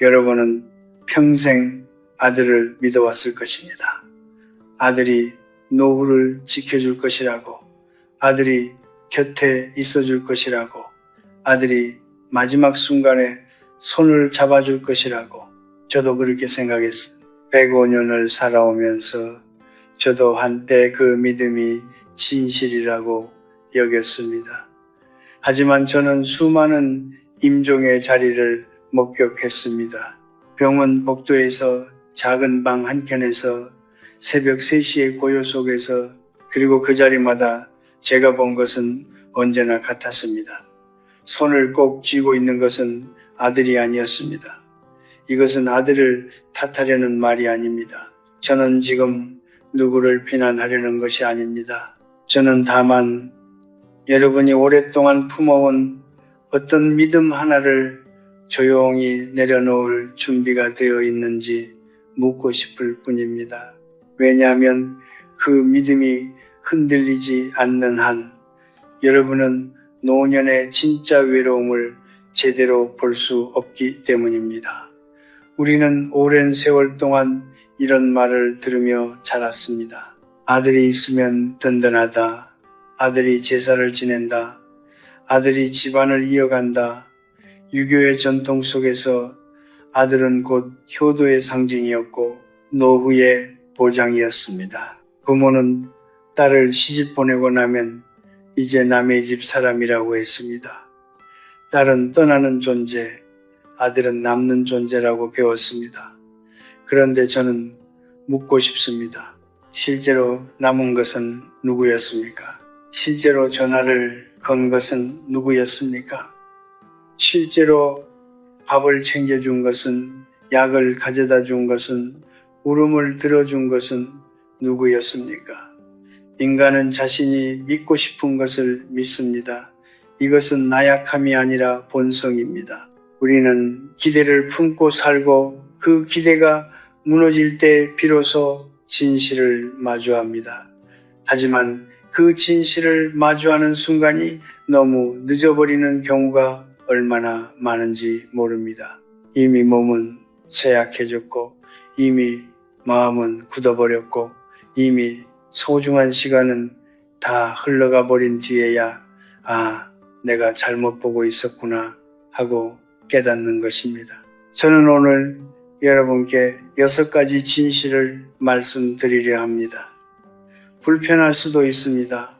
여러분은 평생 아들을 믿어왔을 것입니다. 아들이 노후를 지켜줄 것이라고, 아들이 곁에 있어줄 것이라고, 아들이 마지막 순간에 손을 잡아줄 것이라고 저도 그렇게 생각했습니다. 105년을 살아오면서 저도 한때 그 믿음이 진실이라고 여겼습니다. 하지만 저는 수많은 임종의 자리를 목격했습니다. 병원 복도에서 작은 방 한켠에서 새벽 3시의 고요 속에서, 그리고 그 자리마다 제가 본 것은 언제나 같았습니다. 손을 꼭 쥐고 있는 것은 아들이 아니었습니다. 이것은 아들을 탓하려는 말이 아닙니다. 저는 지금 누구를 비난하려는 것이 아닙니다. 저는 다만 여러분이 오랫동안 품어온 어떤 믿음 하나를 조용히 내려놓을 준비가 되어 있는지 묻고 싶을 뿐입니다. 왜냐하면 그 믿음이 흔들리지 않는 한 여러분은 노년의 진짜 외로움을 제대로 볼 수 없기 때문입니다. 우리는 오랜 세월 동안 이런 말을 들으며 자랐습니다. 아들이 있으면 든든하다. 아들이 제사를 지낸다. 아들이 집안을 이어간다. 유교의 전통 속에서 아들은 곧 효도의 상징이었고 노후의 보장이었습니다. 부모는 딸을 시집 보내고 나면 이제 남의 집 사람이라고 했습니다. 딸은 떠나는 존재, 아들은 남는 존재라고 배웠습니다. 그런데 저는 묻고 싶습니다. 실제로 남은 것은 누구였습니까? 실제로 전화를 건 것은 누구였습니까? 실제로 밥을 챙겨준 것은, 약을 가져다 준 것은, 울음을 들어준 것은 누구였습니까? 인간은 자신이 믿고 싶은 것을 믿습니다. 이것은 나약함이 아니라 본성입니다. 우리는 기대를 품고 살고 그 기대가 무너질 때 비로소 진실을 마주합니다. 하지만 그 진실을 마주하는 순간이 너무 늦어버리는 경우가 얼마나 많은지 모릅니다. 이미 몸은 쇠약해졌고 이미 마음은 굳어버렸고 이미 소중한 시간은 다 흘러가 버린 뒤에야 내가 잘못 보고 있었구나 하고 깨닫는 것입니다. 저는 오늘 여러분께 6가지 진실을 말씀드리려 합니다. 불편할 수도 있습니다.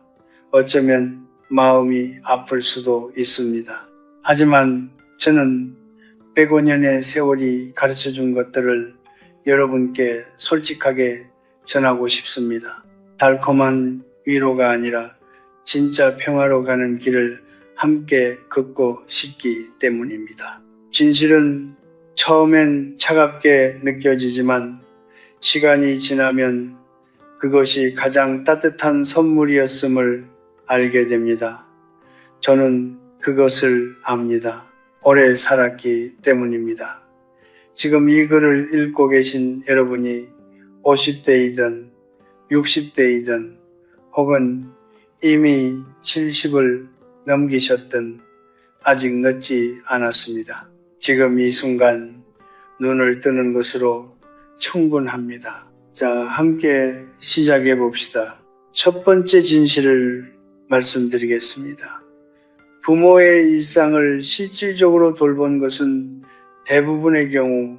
어쩌면 마음이 아플 수도 있습니다. 하지만 저는 105년의 세월이 가르쳐준 것들을 여러분께 솔직하게 전하고 싶습니다. 달콤한 위로가 아니라 진짜 평화로 가는 길을 함께 걷고 싶기 때문입니다. 진실은 처음엔 차갑게 느껴지지만 시간이 지나면 그것이 가장 따뜻한 선물이었음을 알게 됩니다. 저는 그것을 압니다. 오래 살았기 때문입니다. 지금 이 글을 읽고 계신 여러분이 50대이든 60대이든 혹은 이미 70을 넘기셨든 아직 늦지 않았습니다. 지금 이 순간 눈을 뜨는 것으로 충분합니다. 자, 함께 시작해 봅시다. 첫 번째 진실을 말씀드리겠습니다. 부모의 일상을 실질적으로 돌본 것은 대부분의 경우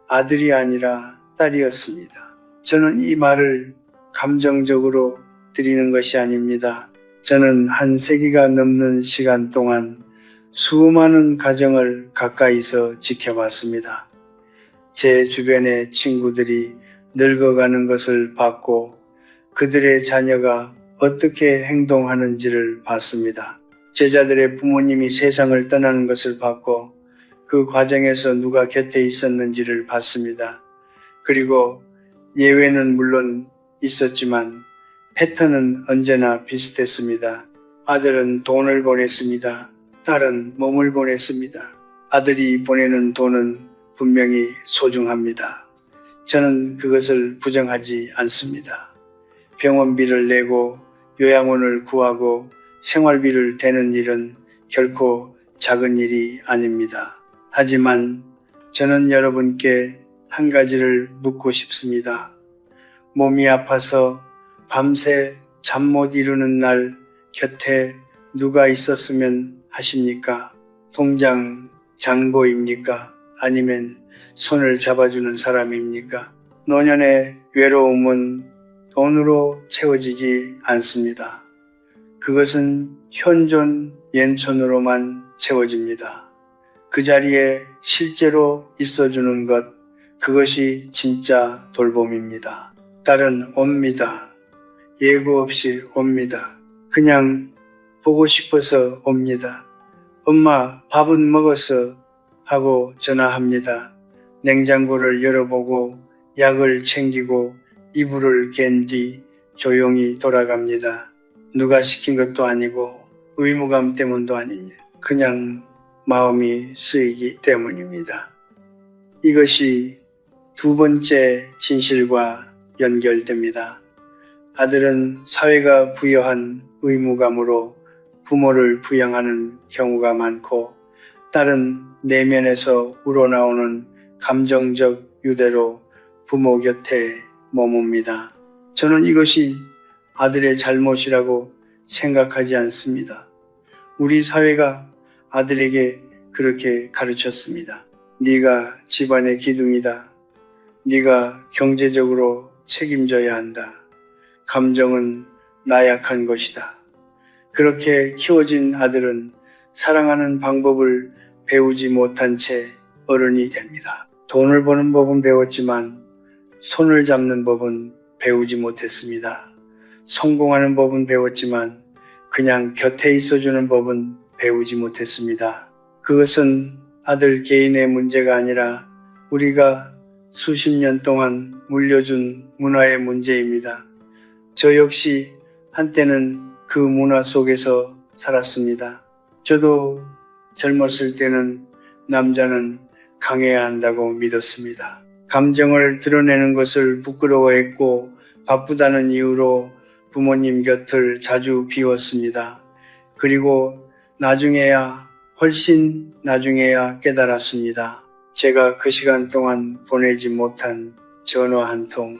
아들이 아니라 딸이었습니다. 저는 이 말을 감정적으로 드리는 것이 아닙니다. 저는 한 세기가 넘는 시간 동안 수많은 가정을 가까이서 지켜봤습니다. 제 주변의 친구들이 늙어가는 것을 봤고 그들의 자녀가 어떻게 행동하는지를 봤습니다. 제자들의 부모님이 세상을 떠나는 것을 봤고 그 과정에서 누가 곁에 있었는지를 봤습니다. 그리고 예외는 물론 있었지만 패턴은 언제나 비슷했습니다. 아들은 돈을 보냈습니다. 딸은 몸을 보냈습니다. 아들이 보내는 돈은 분명히 소중합니다. 저는 그것을 부정하지 않습니다. 병원비를 내고 요양원을 구하고 생활비를 대는 일은 결코 작은 일이 아닙니다. 하지만 저는 여러분께 한 가지를 묻고 싶습니다. 몸이 아파서 밤새 잠 못 이루는 날 곁에 누가 있었으면 하십니까? 통장 장보입니까? 아니면 손을 잡아주는 사람입니까? 노년의 외로움은 돈으로 채워지지 않습니다. 그것은 현존 연천으로만 채워집니다. 그 자리에 실제로 있어주는 것, 그것이 진짜 돌봄입니다. 딸은 옵니다. 예고 없이 옵니다. 그냥 보고 싶어서 옵니다. 엄마, 밥은 먹었어? 하고 전화합니다. 냉장고를 열어보고 약을 챙기고 이불을 갠 뒤 조용히 돌아갑니다. 누가 시킨 것도 아니고 의무감 때문도 아니니 그냥 마음이 쓰이기 때문입니다. 이것이 두 번째 진실과 연결됩니다. 아들은 사회가 부여한 의무감으로 부모를 부양하는 경우가 많고, 딸은 내면에서 우러나오는 감정적 유대로 부모 곁에 머뭅니다. 저는 이것이 아들의 잘못이라고 생각하지 않습니다. 우리 사회가 아들에게 그렇게 가르쳤습니다. 네가 집안의 기둥이다. 네가 경제적으로 책임져야 한다. 감정은 나약한 것이다. 그렇게 키워진 아들은 사랑하는 방법을 배우지 못한 채 어른이 됩니다. 돈을 버는 법은 배웠지만 손을 잡는 법은 배우지 못했습니다. 성공하는 법은 배웠지만 그냥 곁에 있어주는 법은 배우지 못했습니다. 그것은 아들 개인의 문제가 아니라 우리가 수십 년 동안 물려준 문화의 문제입니다. 저 역시 한때는 그 문화 속에서 살았습니다. 저도 젊었을 때는 남자는 강해야 한다고 믿었습니다. 감정을 드러내는 것을 부끄러워했고 바쁘다는 이유로 부모님 곁을 자주 비웠습니다. 그리고 훨씬 나중에야 깨달았습니다. 제가 그 시간 동안 보내지 못한 전화 한 통,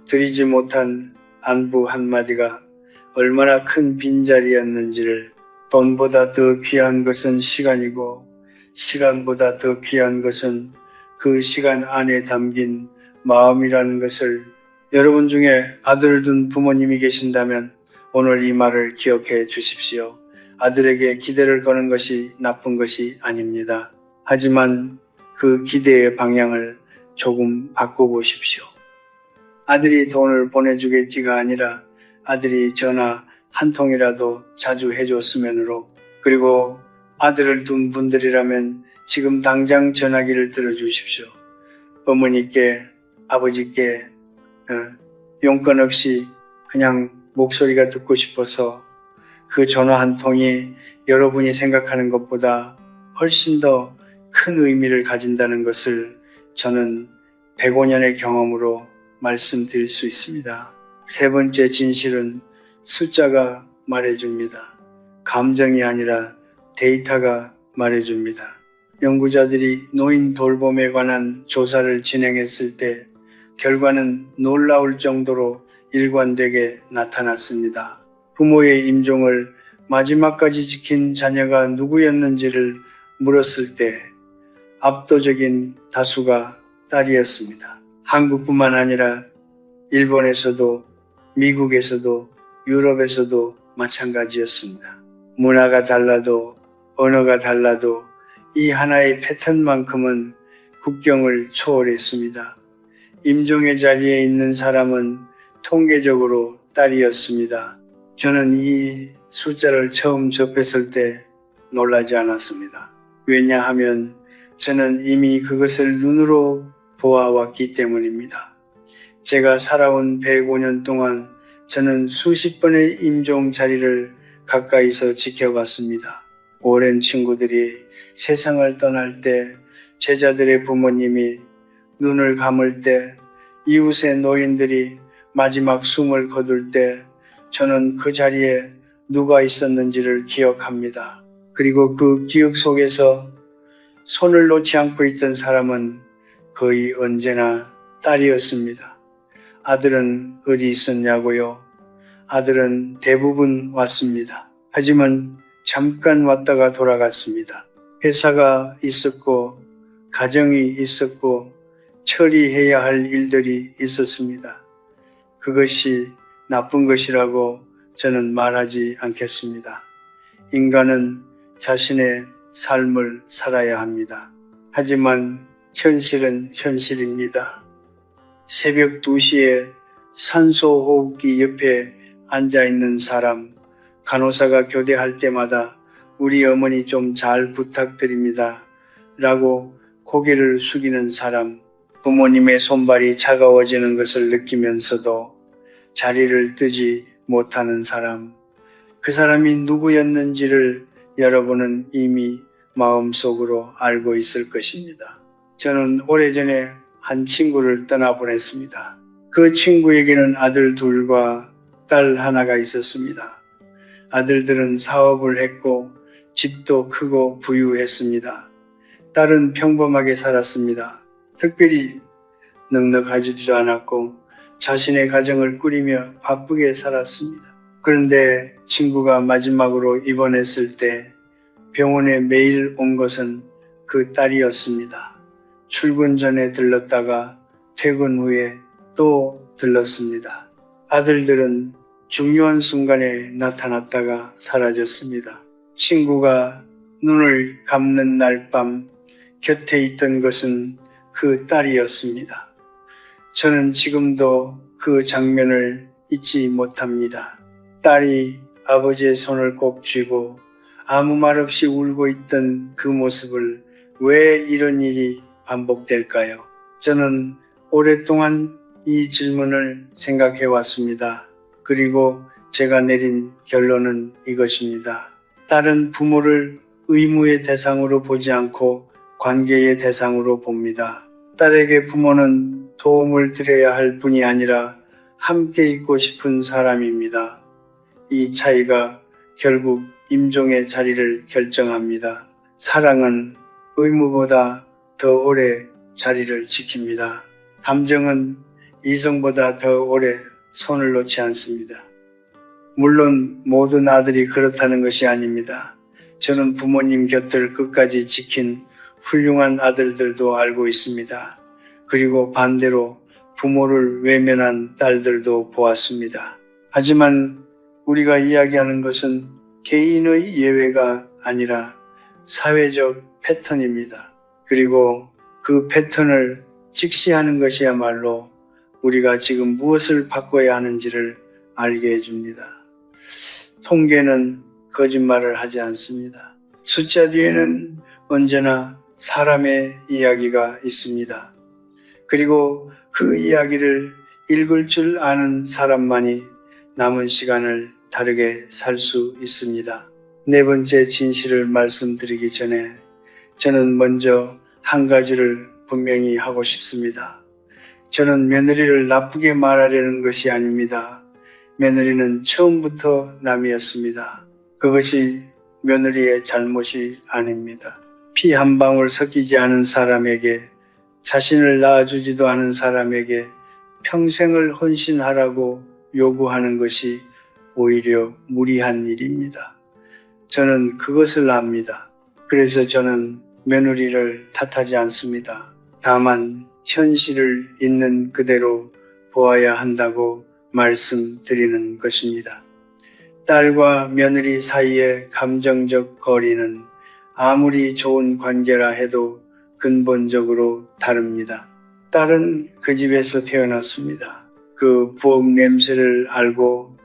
드리지 못한 안부 한마디가 얼마나 큰 빈자리였는지를, 돈보다 더 귀한 것은 시간이고 시간보다 더 귀한 것은 그 시간 안에 담긴 마음이라는 것을, 여러분 중에 아들을 둔 부모님이 계신다면 오늘 이 말을 기억해 주십시오. 아들에게 기대를 거는 것이 나쁜 것이 아닙니다. 하지만 그 기대의 방향을 조금 바꿔보십시오. 아들이 돈을 보내주겠지가 아니라 아들이 전화 한 통이라도 자주 해줬으면으로, 그리고 아들을 둔 분들이라면 지금 당장 전화기를 들어주십시오. 어머니께, 아버지께 용건 없이 그냥 목소리가 듣고 싶어서 그 전화 한 통이 여러분이 생각하는 것보다 훨씬 더 큰 의미를 가진다는 것을 저는 105년의 경험으로 말씀드릴 수 있습니다. 세 번째 진실은 숫자가 말해줍니다. 감정이 아니라 데이터가 말해줍니다. 연구자들이 노인 돌봄에 관한 조사를 진행했을 때 결과는 놀라울 정도로 일관되게 나타났습니다. 부모의 임종을 마지막까지 지킨 자녀가 누구였는지를 물었을 때 압도적인 다수가 딸이었습니다. 한국뿐만 아니라 일본에서도 미국에서도 유럽에서도 마찬가지였습니다. 문화가 달라도 언어가 달라도 이 하나의 패턴만큼은 국경을 초월했습니다. 임종의 자리에 있는 사람은 통계적으로 딸이었습니다. 저는 이 숫자를 처음 접했을 때 놀라지 않았습니다. 왜냐하면 저는 이미 그것을 눈으로 보아왔기 때문입니다. 제가 살아온 105년 동안 저는 수십 번의 임종 자리를 가까이서 지켜봤습니다. 오랜 친구들이 세상을 떠날 때, 제자들의 부모님이 눈을 감을 때, 이웃의 노인들이 마지막 숨을 거둘 때 저는 그 자리에 누가 있었는지를 기억합니다. 그리고 그 기억 속에서 손을 놓지 않고 있던 사람은 거의 언제나 딸이었습니다. 아들은 어디 있었냐고요? 아들은 대부분 왔습니다. 하지만 잠깐 왔다가 돌아갔습니다. 회사가 있었고 가정이 있었고 처리해야 할 일들이 있었습니다. 그것이 나쁜 것이라고 저는 말하지 않겠습니다. 인간은 자신의 삶을 살아야 합니다. 하지만 현실은 현실입니다. 새벽 2시에 산소호흡기 옆에 앉아있는 사람, 간호사가 교대할 때마다 우리 어머니 좀 잘 부탁드립니다. 라고 고개를 숙이는 사람, 부모님의 손발이 차가워지는 것을 느끼면서도 자리를 뜨지 못하는 사람, 그 사람이 누구였는지를 여러분은 이미 마음속으로 알고 있을 것입니다. 저는 오래전에 한 친구를 떠나보냈습니다. 그 친구에게는 아들 둘과 딸 하나가 있었습니다. 아들들은 사업을 했고 집도 크고 부유했습니다. 딸은 평범하게 살았습니다. 특별히 넉넉하지도 않았고 자신의 가정을 꾸리며 바쁘게 살았습니다. 그런데 친구가 마지막으로 입원했을 때 병원에 매일 온 것은 그 딸이었습니다. 출근 전에 들렀다가 퇴근 후에 또 들렀습니다. 아들들은 중요한 순간에 나타났다가 사라졌습니다. 친구가 눈을 감는 날 밤 곁에 있던 것은 그 딸이었습니다. 저는 지금도 그 장면을 잊지 못합니다. 딸이 아버지의 손을 꼭 쥐고 아무 말 없이 울고 있던 그 모습을 왜 이런 일이 반복될까요? 저는 오랫동안 이 질문을 생각해 왔습니다. 그리고 제가 내린 결론은 이것입니다. 딸은 부모를 의무의 대상으로 보지 않고 관계의 대상으로 봅니다. 딸에게 부모는 도움을 드려야 할 분이 아니라 함께 있고 싶은 사람입니다. 이 차이가 결국 임종의 자리를 결정합니다. 사랑은 의무보다 더 오래 자리를 지킵니다. 감정은 이성보다 더 오래 손을 놓지 않습니다. 물론 모든 아들이 그렇다는 것이 아닙니다. 저는 부모님 곁을 끝까지 지킨 훌륭한 아들들도 알고 있습니다. 그리고 반대로 부모를 외면한 딸들도 보았습니다. 하지만 우리가 이야기하는 것은 개인의 예외가 아니라 사회적 패턴입니다. 그리고 그 패턴을 직시하는 것이야말로 우리가 지금 무엇을 바꿔야 하는지를 알게 해줍니다. 통계는 거짓말을 하지 않습니다. 숫자 뒤에는 언제나 사람의 이야기가 있습니다. 그리고 그 이야기를 읽을 줄 아는 사람만이 남은 시간을 다르게 살 수 있습니다. 네 번째 진실을 말씀드리기 전에 저는 먼저 한 가지를 분명히 하고 싶습니다. 저는 며느리를 나쁘게 말하려는 것이 아닙니다. 며느리는 처음부터 남이었습니다. 그것이 며느리의 잘못이 아닙니다. 피 한 방울 섞이지 않은 사람에게, 자신을 낳아주지도 않은 사람에게 평생을 헌신하라고 요구하는 것이 오히려 무리한 일입니다. 저는 그것을 압니다. 그래서 저는 며느리를 탓하지 않습니다. 다만 현실을 있는 그대로 보아야 한다고 말씀드리는 것입니다. 딸과 며느리 사이의 감정적 거리는 아무리 좋은 관계라 해도 근본적으로 다릅니다. 딸은 그 집에서 태어났습니다. 그 부엌 냄새를 알고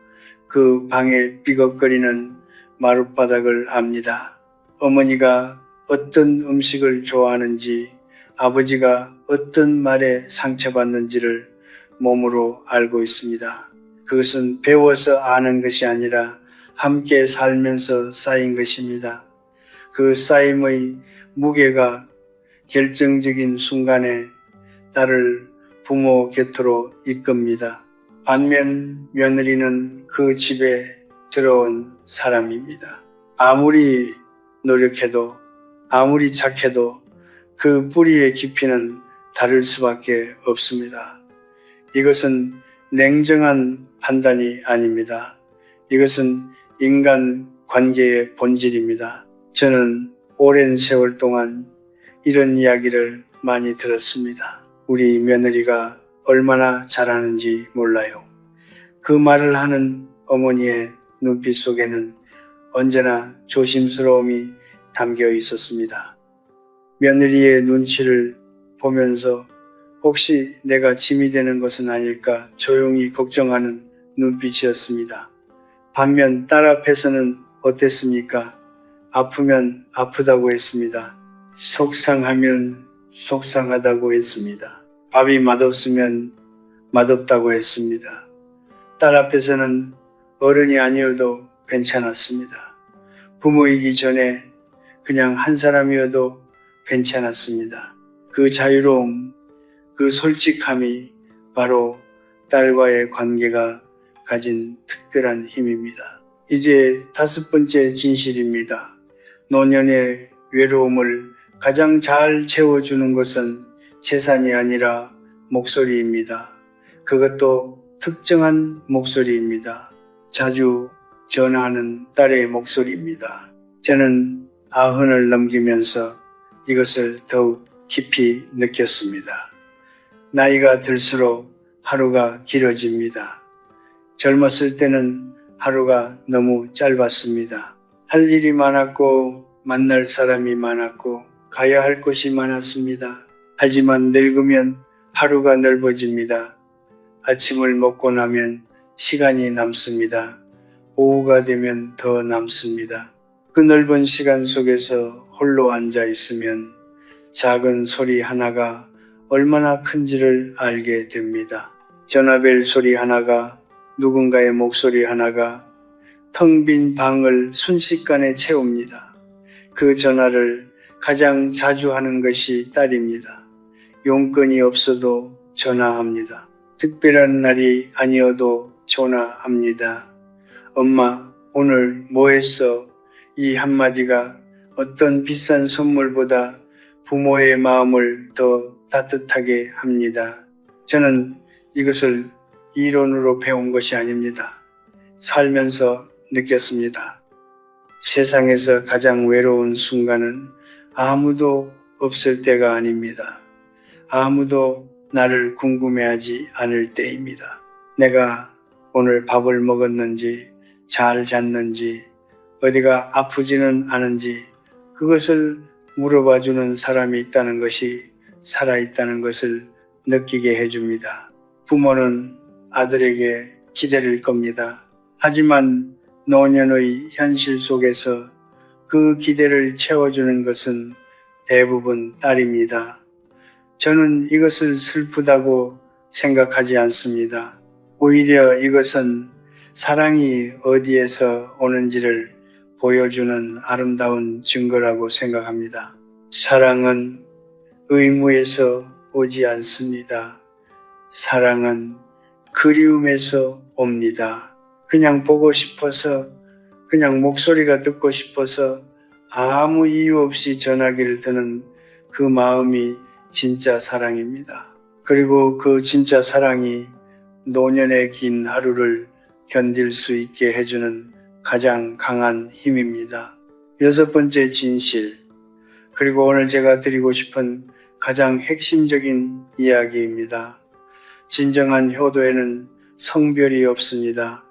그 방에 삐걱거리는 마룻바닥을 압니다. 어머니가 어떤 음식을 좋아하는지, 아버지가 어떤 말에 상처받는지를 몸으로 알고 있습니다. 그것은 배워서 아는 것이 아니라 함께 살면서 쌓인 것입니다. 그 쌓임의 무게가 결정적인 순간에 딸을 부모 곁으로 이끕니다. 반면 며느리는 그 집에 들어온 사람입니다. 아무리 노력해도, 아무리 착해도 그 뿌리의 깊이는 다를 수밖에 없습니다. 이것은 냉정한 판단이 아닙니다. 이것은 인간 관계의 본질입니다. 저는 오랜 세월 동안 이런 이야기를 많이 들었습니다. 우리 며느리가 얼마나 잘하는지 몰라요. 그 말을 하는 어머니의 눈빛 속에는 언제나 조심스러움이 담겨 있었습니다. 며느리의 눈치를 보면서 혹시 내가 짐이 되는 것은 아닐까 조용히 걱정하는 눈빛이었습니다. 반면 딸 앞에서는 어땠습니까? 아프면 아프다고 했습니다. 속상하면 속상하다고 했습니다. 밥이 맛없으면 맛없다고 했습니다. 딸 앞에서는 어른이 아니어도 괜찮았습니다. 부모이기 전에 그냥 한 사람이어도 괜찮았습니다. 그 자유로움, 그 솔직함이 바로 딸과의 관계가 가진 특별한 힘입니다. 이제 5번째 진실입니다. 노년의 외로움을 가장 잘 채워주는 것은 재산이 아니라 목소리입니다. 그것도 특정한 목소리입니다. 자주 전화하는 딸의 목소리입니다. 저는 90을 넘기면서 이것을 더욱 깊이 느꼈습니다. 나이가 들수록 하루가 길어집니다. 젊었을 때는 하루가 너무 짧았습니다. 할 일이 많았고 만날 사람이 많았고 가야 할 곳이 많았습니다. 하지만 늙으면 하루가 넓어집니다. 아침을 먹고 나면 시간이 남습니다. 오후가 되면 더 남습니다. 그 넓은 시간 속에서 홀로 앉아 있으면 작은 소리 하나가 얼마나 큰지를 알게 됩니다. 전화벨 소리 하나가, 누군가의 목소리 하나가 텅 빈 방을 순식간에 채웁니다. 그 전화를 가장 자주 하는 것이 딸입니다. 용건이 없어도 전화합니다. 특별한 날이 아니어도 전화합니다. 엄마, 오늘 뭐 했어? 이 한마디가 어떤 비싼 선물보다 부모의 마음을 더 따뜻하게 합니다. 저는 이것을 이론으로 배운 것이 아닙니다. 살면서 느꼈습니다. 세상에서 가장 외로운 순간은 아무도 없을 때가 아닙니다. 아무도 나를 궁금해하지 않을 때입니다. 내가 오늘 밥을 먹었는지, 잘 잤는지, 어디가 아프지는 않은지 그것을 물어봐주는 사람이 있다는 것이 살아있다는 것을 느끼게 해줍니다. 부모는 아들에게 기대를 겁니다. 하지만 노년의 현실 속에서 그 기대를 채워주는 것은 대부분 딸입니다. 저는 이것을 슬프다고 생각하지 않습니다. 오히려 이것은 사랑이 어디에서 오는지를 보여주는 아름다운 증거라고 생각합니다. 사랑은 의무에서 오지 않습니다. 사랑은 그리움에서 옵니다. 그냥 보고 싶어서, 그냥 목소리가 듣고 싶어서 아무 이유 없이 전화기를 드는 그 마음이 진짜 사랑입니다. 그리고 그 진짜 사랑이 노년의 긴 하루를 견딜 수 있게 해주는 가장 강한 힘입니다. 6번째 진실, 그리고 오늘 제가 드리고 싶은 가장 핵심적인 이야기입니다. 진정한 효도에는 성별이 없습니다.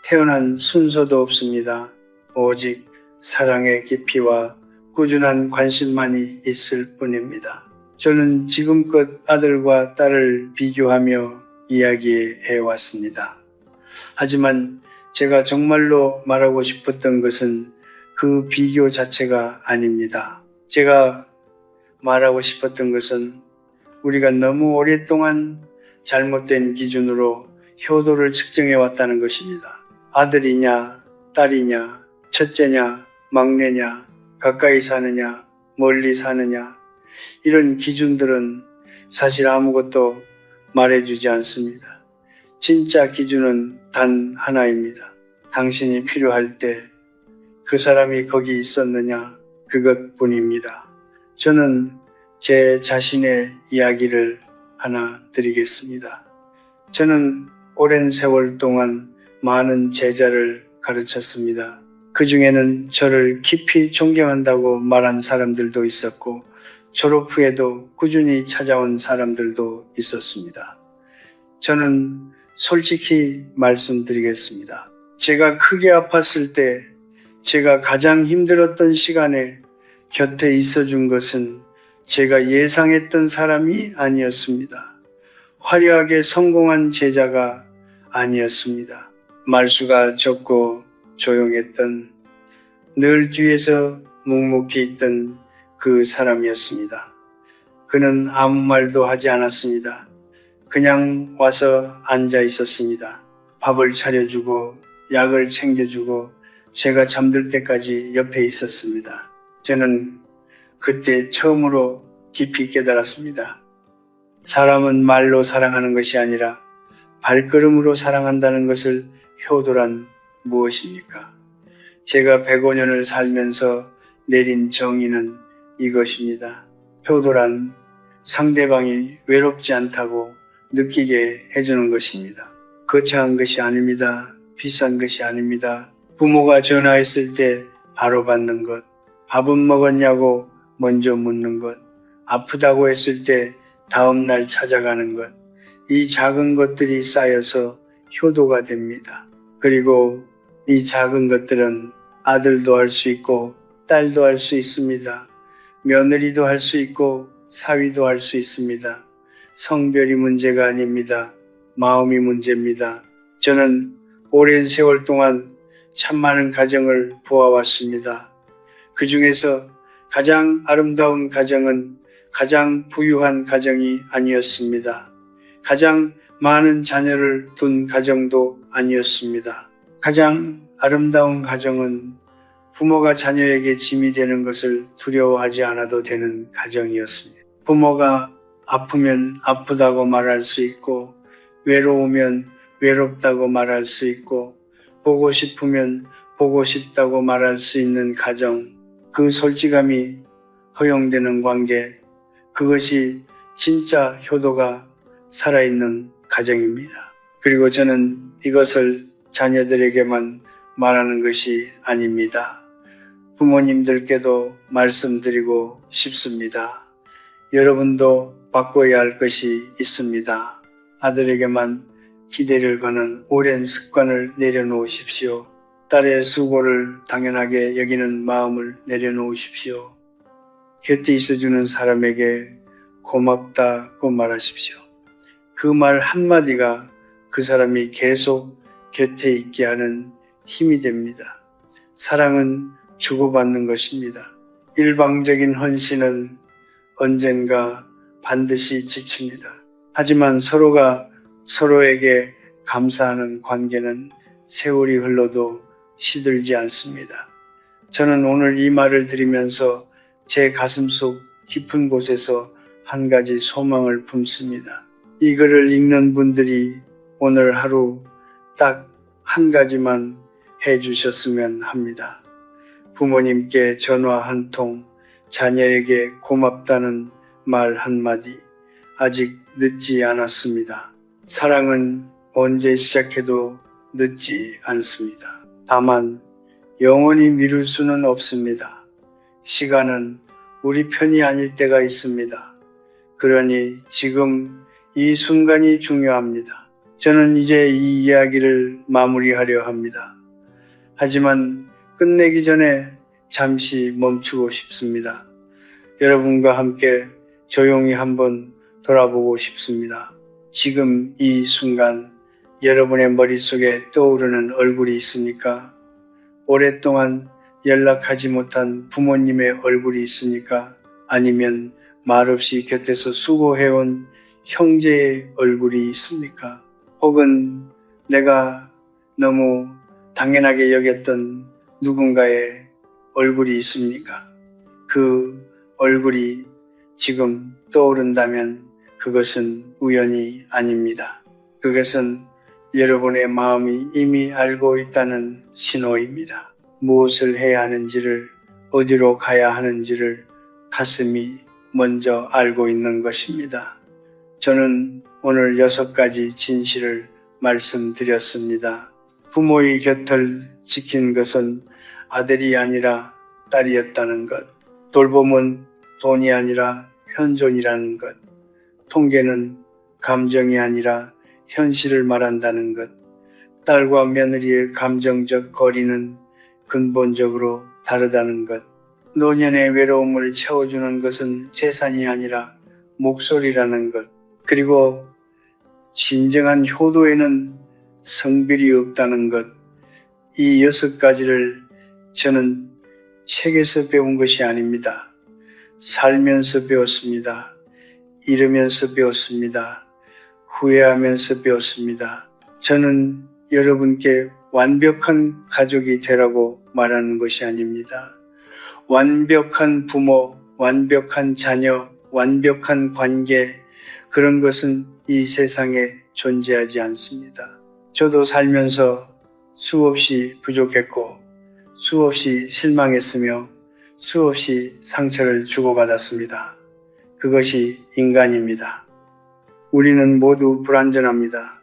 태어난 순서도 없습니다. 오직 사랑의 깊이와 꾸준한 관심만이 있을 뿐입니다. 저는 지금껏 아들과 딸을 비교하며 이야기해 왔습니다. 하지만 제가 정말로 말하고 싶었던 것은 그 비교 자체가 아닙니다. 제가 말하고 싶었던 것은 우리가 너무 오랫동안 잘못된 기준으로 효도를 측정해 왔다는 것입니다. 아들이냐, 딸이냐, 첫째냐, 막내냐, 가까이 사느냐, 멀리 사느냐, 이런 기준들은 사실 아무것도 말해주지 않습니다. 진짜 기준은 단 하나입니다. 당신이 필요할 때 그 사람이 거기 있었느냐, 그것뿐입니다. 저는 제 자신의 이야기를 하나 드리겠습니다. 저는 오랜 세월 동안 많은 제자를 가르쳤습니다. 그 중에는 저를 깊이 존경한다고 말한 사람들도 있었고 졸업 후에도 꾸준히 찾아온 사람들도 있었습니다. 저는 솔직히 말씀드리겠습니다. 제가 크게 아팠을 때, 제가 가장 힘들었던 시간에 곁에 있어준 것은 제가 예상했던 사람이 아니었습니다. 화려하게 성공한 제자가 아니었습니다. 말수가 적고 조용했던, 늘 뒤에서 묵묵히 있던 그 사람이었습니다. 그는 아무 말도 하지 않았습니다. 그냥 와서 앉아 있었습니다. 밥을 차려주고 약을 챙겨주고 제가 잠들 때까지 옆에 있었습니다. 저는 그때 처음으로 깊이 깨달았습니다. 사람은 말로 사랑하는 것이 아니라 발걸음으로 사랑한다는 것을 효도란 무엇입니까? 제가 105년을 살면서 내린 정의는 이것입니다. 효도란 상대방이 외롭지 않다고 느끼게 해주는 것입니다. 거창한 것이 아닙니다. 비싼 것이 아닙니다. 부모가 전화했을 때 바로 받는 것, 밥은 먹었냐고 먼저 묻는 것, 아프다고 했을 때 다음 날 찾아가는 것, 이 작은 것들이 쌓여서 효도가 됩니다. 그리고 이 작은 것들은 아들도 할 수 있고 딸도 할 수 있습니다. 며느리도 할 수 있고 사위도 할 수 있습니다. 성별이 문제가 아닙니다. 마음이 문제입니다. 저는 오랜 세월 동안 참 많은 가정을 보아왔습니다. 그 중에서 가장 아름다운 가정은 가장 부유한 가정이 아니었습니다. 가장 많은 자녀를 둔 가정도 아니었습니다. 가장 아름다운 가정은 부모가 자녀에게 짐이 되는 것을 두려워하지 않아도 되는 가정이었습니다. 부모가 아프면 아프다고 말할 수 있고 외로우면 외롭다고 말할 수 있고 보고 싶으면 보고 싶다고 말할 수 있는 가정, 그 솔직함이 허용되는 관계, 그것이 진짜 효도가 살아있는 가정입니다. 그리고 저는 이것을 자녀들에게만 말하는 것이 아닙니다. 부모님들께도 말씀드리고 싶습니다. 여러분도 바꿔야 할 것이 있습니다. 아들에게만 기대를 거는 오랜 습관을 내려놓으십시오. 딸의 수고를 당연하게 여기는 마음을 내려놓으십시오. 곁에 있어주는 사람에게 고맙다고 말하십시오. 그 말 한마디가 그 사람이 계속 곁에 있게 하는 힘이 됩니다. 사랑은 주고받는 것입니다. 일방적인 헌신은 언젠가 반드시 지칩니다. 하지만 서로가 서로에게 감사하는 관계는 세월이 흘러도 시들지 않습니다. 저는 오늘 이 말을 들으면서 제 가슴속 깊은 곳에서 한 가지 소망을 품습니다. 이 글을 읽는 분들이 오늘 하루 딱 한 가지만 해주셨으면 합니다. 부모님께 전화 한 통, 자녀에게 고맙다는 말 한마디, 아직 늦지 않았습니다. 사랑은 언제 시작해도 늦지 않습니다. 다만 영원히 미룰 수는 없습니다. 시간은 우리 편이 아닐 때가 있습니다. 그러니 지금 이 순간이 중요합니다. 저는 이제 이 이야기를 마무리하려 합니다. 하지만 끝내기 전에 잠시 멈추고 싶습니다. 여러분과 함께 조용히 한번 돌아보고 싶습니다. 지금 이 순간 여러분의 머릿속에 떠오르는 얼굴이 있습니까? 오랫동안 연락하지 못한 부모님의 얼굴이 있습니까? 아니면 말없이 곁에서 수고해온 형제의 얼굴이 있습니까? 혹은 내가 너무 당연하게 여겼던 누군가의 얼굴이 있습니까? 그 얼굴이 지금 떠오른다면 그것은 우연이 아닙니다. 그것은 여러분의 마음이 이미 알고 있다는 신호입니다. 무엇을 해야 하는지를, 어디로 가야 하는지를 가슴이 먼저 알고 있는 것입니다. 저는 오늘 6가지 진실을 말씀드렸습니다. 부모의 곁을 지킨 것은 아들이 아니라 딸이었다는 것. 돌봄은 돈이 아니라 현존이라는 것. 통계는 감정이 아니라 현실을 말한다는 것. 딸과 며느리의 감정적 거리는 근본적으로 다르다는 것. 노년의 외로움을 채워주는 것은 재산이 아니라 목소리라는 것. 그리고 진정한 효도에는 성별이 없다는 것. 이 6가지를 저는 책에서 배운 것이 아닙니다. 살면서 배웠습니다. 잃으면서 배웠습니다. 후회하면서 배웠습니다. 저는 여러분께 완벽한 가족이 되라고 말하는 것이 아닙니다. 완벽한 부모, 완벽한 자녀, 완벽한 관계, 그런 것은 이 세상에 존재하지 않습니다. 저도 살면서 수없이 부족했고 수없이 실망했으며 수없이 상처를 주고받았습니다. 그것이 인간입니다. 우리는 모두 불완전합니다.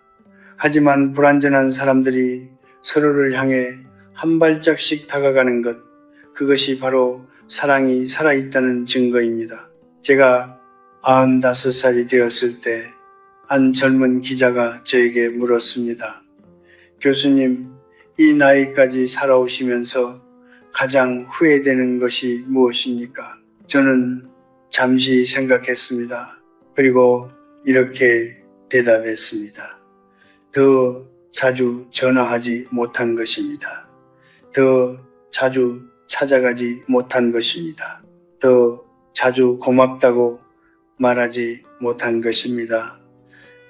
하지만 불완전한 사람들이 서로를 향해 한 발짝씩 다가가는 것, 그것이 바로 사랑이 살아있다는 증거입니다. 제가 95살이 되었을 때 한 젊은 기자가 저에게 물었습니다. 교수님, 이 나이까지 살아오시면서 가장 후회되는 것이 무엇입니까? 저는 잠시 생각했습니다. 그리고 이렇게 대답했습니다. 더 자주 전화하지 못한 것입니다. 더 자주 찾아가지 못한 것입니다. 더 자주 고맙다고 말하지 못한 것입니다.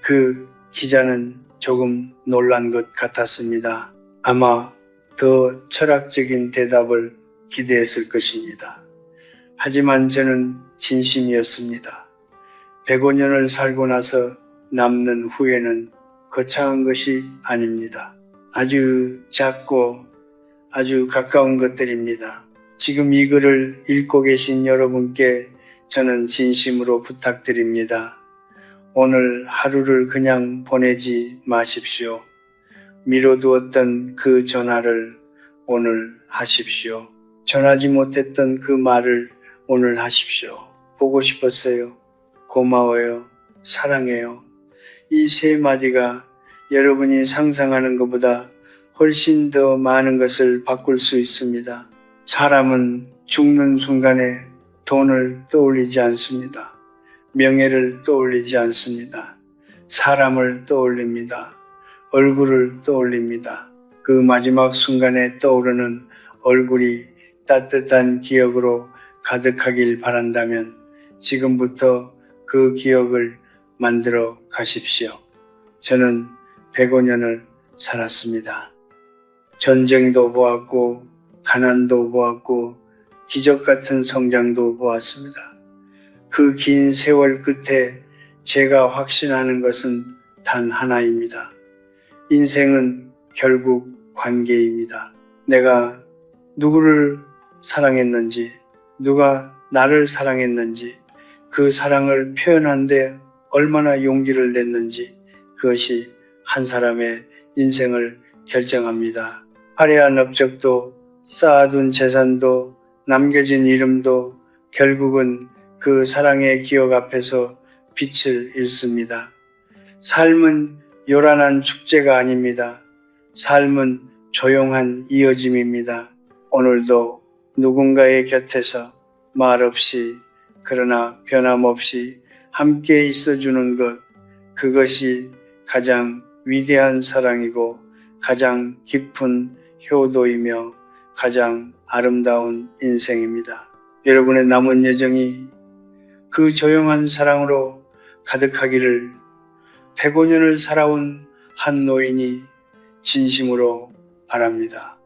그 기자는 조금 놀란 것 같았습니다. 아마 더 철학적인 대답을 기대했을 것입니다. 하지만 저는 진심이었습니다. 105년을 살고 나서 남는 후회는 거창한 것이 아닙니다. 아주 작고 아주 가까운 것들입니다. 지금 이 글을 읽고 계신 여러분께 저는 진심으로 부탁드립니다. 오늘 하루를 그냥 보내지 마십시오. 미뤄두었던 그 전화를 오늘 하십시오. 전하지 못했던 그 말을 오늘 하십시오. 보고 싶었어요. 고마워요. 사랑해요. 이 3마디가 여러분이 상상하는 것보다 훨씬 더 많은 것을 바꿀 수 있습니다. 사람은 죽는 순간에 돈을 떠올리지 않습니다. 명예를 떠올리지 않습니다. 사람을 떠올립니다. 얼굴을 떠올립니다. 그 마지막 순간에 떠오르는 얼굴이 따뜻한 기억으로 가득하길 바란다면 지금부터 그 기억을 만들어 가십시오. 저는 105년을 살았습니다. 전쟁도 보았고 가난도 보았고 기적 같은 성장도 보았습니다. 그 긴 세월 끝에 제가 확신하는 것은 단 하나입니다. 인생은 결국 관계입니다. 내가 누구를 사랑했는지, 누가 나를 사랑했는지, 그 사랑을 표현하는데 얼마나 용기를 냈는지, 그것이 한 사람의 인생을 결정합니다. 화려한 업적도 쌓아둔 재산도 남겨진 이름도 결국은 그 사랑의 기억 앞에서 빛을 잃습니다. 삶은 요란한 축제가 아닙니다. 삶은 조용한 이어짐입니다. 오늘도 누군가의 곁에서 말없이 그러나 변함없이 함께 있어주는 것, 그것이 가장 위대한 사랑이고 가장 깊은 효도이며 가장 아름다운 인생입니다. 여러분의 남은 여정이 그 조용한 사랑으로 가득하기를 105년을 살아온 한 노인이 진심으로 바랍니다.